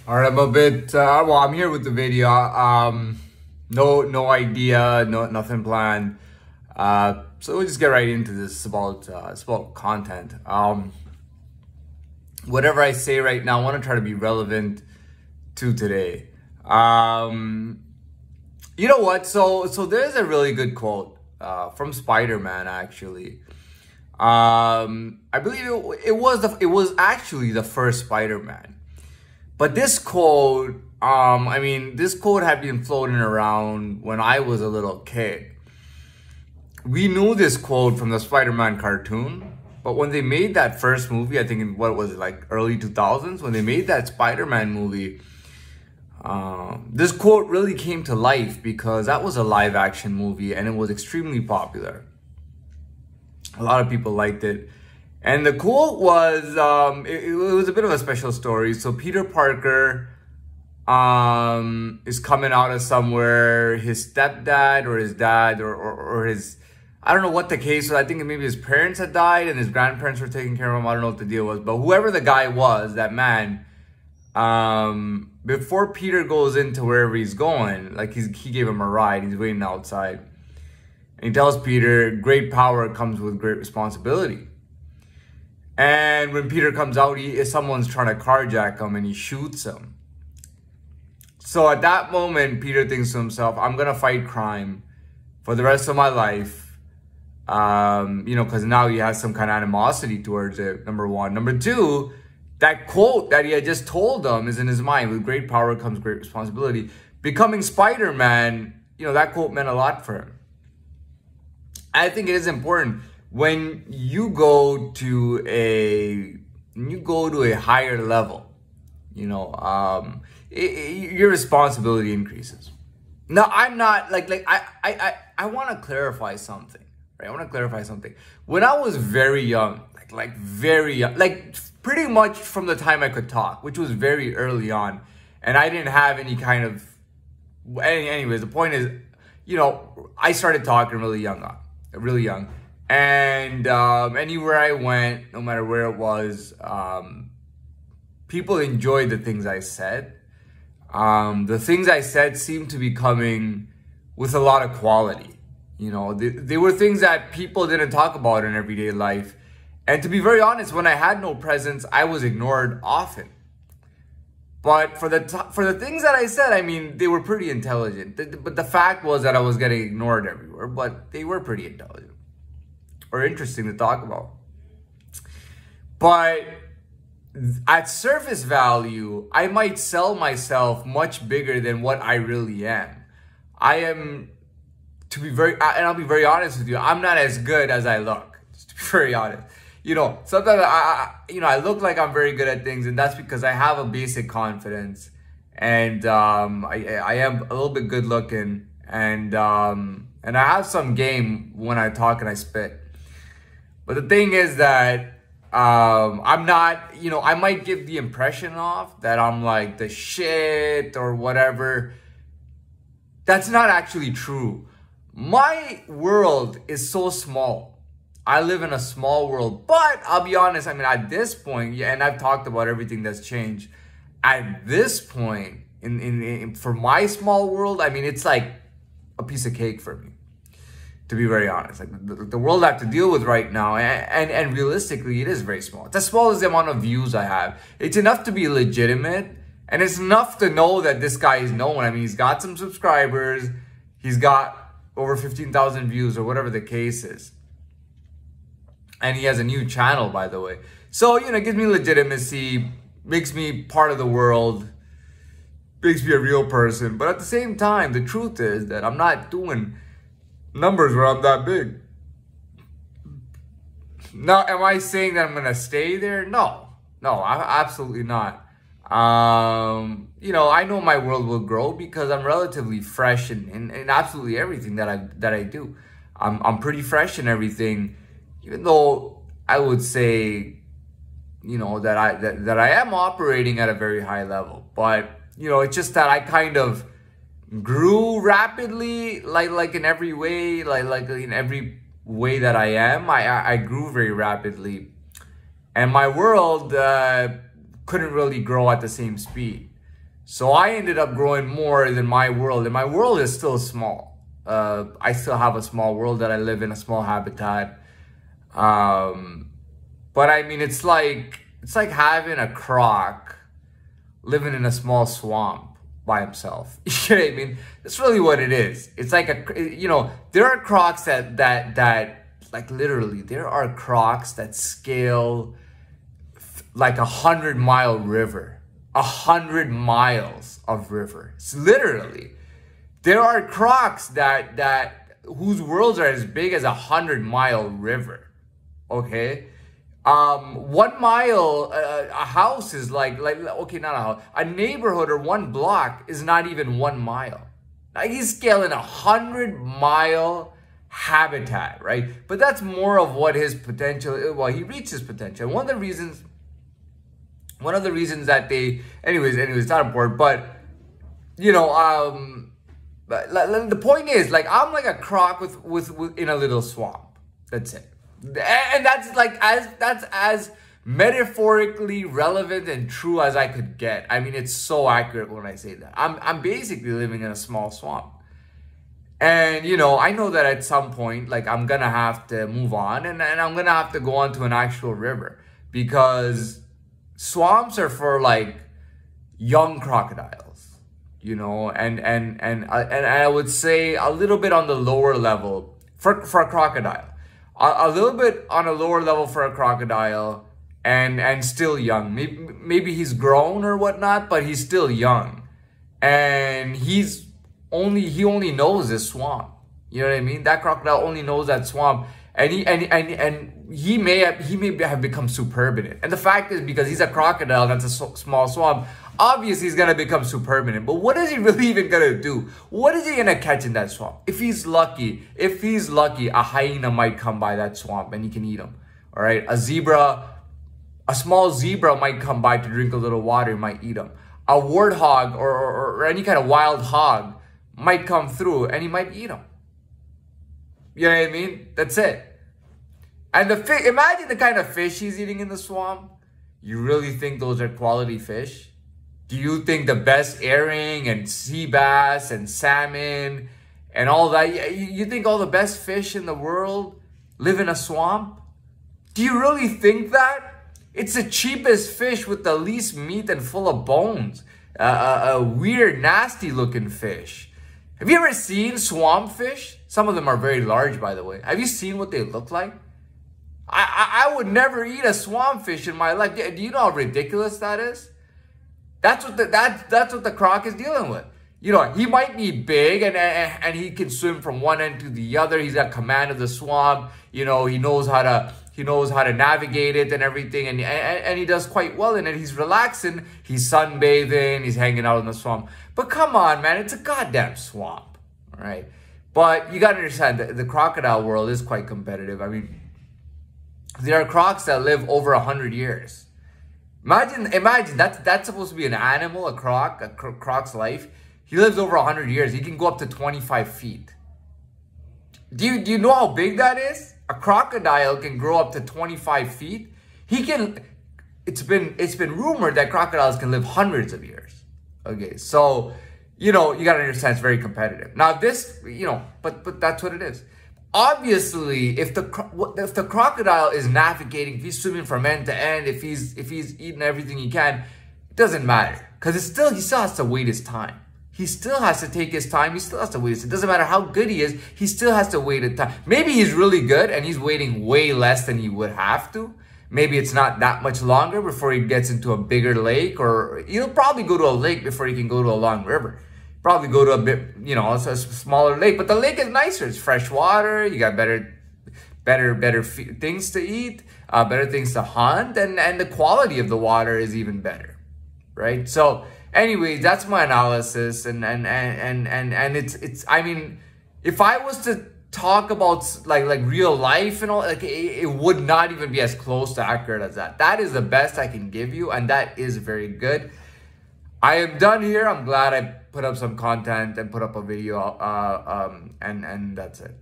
All right, I'm a bit, well, I'm here with the video. No idea, nothing planned. So we'll just get right into this. It's about content. Whatever I say right now, I want to try to be relevant to today. You know what? So there's a really good quote, from Spider-Man, actually. I believe it was actually the first Spider-Man. But this quote, this quote had been floating around when I was a little kid. We knew this quote from the Spider-Man cartoon, but when they made that first movie, I think in, what was it, like early 2000s, when they made that Spider-Man movie, this quote really came to life because that was a live action movie and it was extremely popular. A lot of people liked it. And the quote was, it was a bit of a special story. So Peter Parker is coming out of somewhere. His stepdad or his dad or his, I don't know what the case was. I think maybe his parents had died and his grandparents were taking care of him. I don't know what the deal was. But whoever the guy was, that man, before Peter goes into wherever he's going, like he gave him a ride. He's waiting outside. And he tells Peter, great power comes with great responsibility. And when Peter comes out, someone's trying to carjack him and he shoots him. So at that moment, Peter thinks to himself, I'm going to fight crime for the rest of my life. Because now he has some kind of animosity towards it, number one. Number two, that quote that he had just told him is in his mind. With great power comes great responsibility. Becoming Spider-Man, that quote meant a lot for him. I think it is important. When you go to a higher level, your responsibility increases. Now, I'm not I want to clarify something, right? I want to clarify something. When I was very young, very young, pretty much from the time I could talk, which was very early on, and I didn't have any kind of, anyways, the point is, I started talking really young. And anywhere I went, no matter where it was, people enjoyed the things I said. The things I said seemed to be coming with a lot of quality. They were things that people didn't talk about in everyday life. And to be very honest, when I had no presence, I was ignored often. But for the things that I said, they were pretty intelligent. But the fact was that I was getting ignored everywhere, but they were pretty intelligent. Or interesting to talk about. But at surface value, I might sell myself much bigger than what I really am. I am, and I'll be very honest with you, I'm not as good as I look, just to be very honest. Sometimes I look like I'm very good at things, and that's because I have a basic confidence, and I am a little bit good looking, and I have some game when I talk and I spit. But the thing is that I'm not, I might give the impression off that I'm like the shit or whatever. That's not actually true. My world is so small. I live in a small world. But I'll be honest, at this point, and I've talked about everything that's changed. At this point, for my small world, it's like a piece of cake for me. To be very honest, the world I have to deal with right now, and realistically, it is very small. It's as small as the amount of views I have. It's enough to be legitimate, and it's enough to know that this guy is known. He's got some subscribers, he's got over 15,000 views, or whatever the case is. And he has a new channel, by the way. So, it gives me legitimacy, makes me part of the world, makes me a real person. But at the same time, the truth is that I'm not doing numbers where I'm that big. Now, am I saying that I'm gonna stay there? No, absolutely not. I know my world will grow because I'm relatively fresh in absolutely everything that I do. I'm pretty fresh in everything, even though I would say, that I am operating at a very high level. But it's just that I kind of grew rapidly, like in every way, like in every way that I am. I grew very rapidly, and my world couldn't really grow at the same speed. So I ended up growing more than my world, and my world is still small. I still have a small world that I live in, a small habitat. But I mean, it's like having a croc living in a small swamp by himself. You know what I mean? That's really what it is. It's like there are crocs that like literally, there are crocs that scale like 100-mile river, 100 miles of river. It's literally, there are crocs that whose worlds are as big as 100-mile river. Okay. 1 mile, a house is like, okay, not a house, a neighborhood or one block is not even 1 mile. Like he's scaling 100-mile habitat, right? But that's more of what his potential, well, he reached his potential. One of the reasons that they, anyways, it's not important, but, the point is, like, I'm like a croc with in a little swamp. That's it. And that's as metaphorically relevant and true as I could get. I mean, it's so accurate when I say that. I'm basically living in a small swamp. And, I know that at some point, like, I'm going to have to move on and I'm going to have to go on to an actual river, because swamps are for, like, young crocodiles, and I would say a little bit on the lower level for a crocodile. A little bit on a lower level for a crocodile and still young. Maybe he's grown or whatnot, but he's still young. And he only knows this swamp. You know what I mean? That crocodile only knows that swamp. And he may have become superb in it. And the fact is, because he's a crocodile that's a small swamp, obviously he's gonna become superb in it. But what is he really even gonna do? What is he gonna catch in that swamp? If he's lucky, a hyena might come by that swamp and he can eat him. All right, a small zebra might come by to drink a little water, he might eat him. A warthog or any kind of wild hog might come through and he might eat him. You know what I mean? That's it. And imagine the kind of fish he's eating in the swamp. You really think those are quality fish? Do you think the best herring and sea bass and salmon and all that, you think all the best fish in the world live in a swamp? Do you really think that? It's the cheapest fish with the least meat and full of bones. A weird, nasty looking fish. Have you ever seen swamp fish? Some of them are very large, by the way. Have you seen what they look like? I would never eat a swamp fish in my life. Do you know how ridiculous that is? That's what the croc is dealing with. He might be big and he can swim from one end to the other. He's got command of the swamp. He knows how to navigate it and everything, and he does quite well in it. He's relaxing, he's sunbathing, he's hanging out in the swamp. But come on, man, it's a goddamn swamp, all right? But you gotta understand that the crocodile world is quite competitive. I mean, there are crocs that live over 100 years. Imagine that's supposed to be an animal, a croc's life. He lives over 100 years. He can go up to 25 feet. Do you know how big that is? A crocodile can grow up to 25 feet. It's been rumored that crocodiles can live hundreds of years. Okay, so, you gotta understand it's very competitive. Now this, but that's what it is. Obviously, if the crocodile is navigating, if he's swimming from end to end, if he's eating everything he can, it doesn't matter. Because he still has to wait his time. He still has to take his time. He still has to wait. It doesn't matter how good he is. He still has to wait a time. Maybe he's really good and he's waiting way less than he would have to. Maybe it's not that much longer before he gets into a bigger lake, or he'll probably go to a lake before he can go to a long river. Probably go to a bit, a smaller lake, but the lake is nicer. It's fresh water. You got better things to eat, better things to hunt, and the quality of the water is even better, right? So, anyway, that's my analysis, and it's. I mean, if I was to talk about like real life and all, like it would not even be as close to accurate as that. That is the best I can give you, and that is very good. I am done here. I'm glad I put up some content and put up a video, and that's it.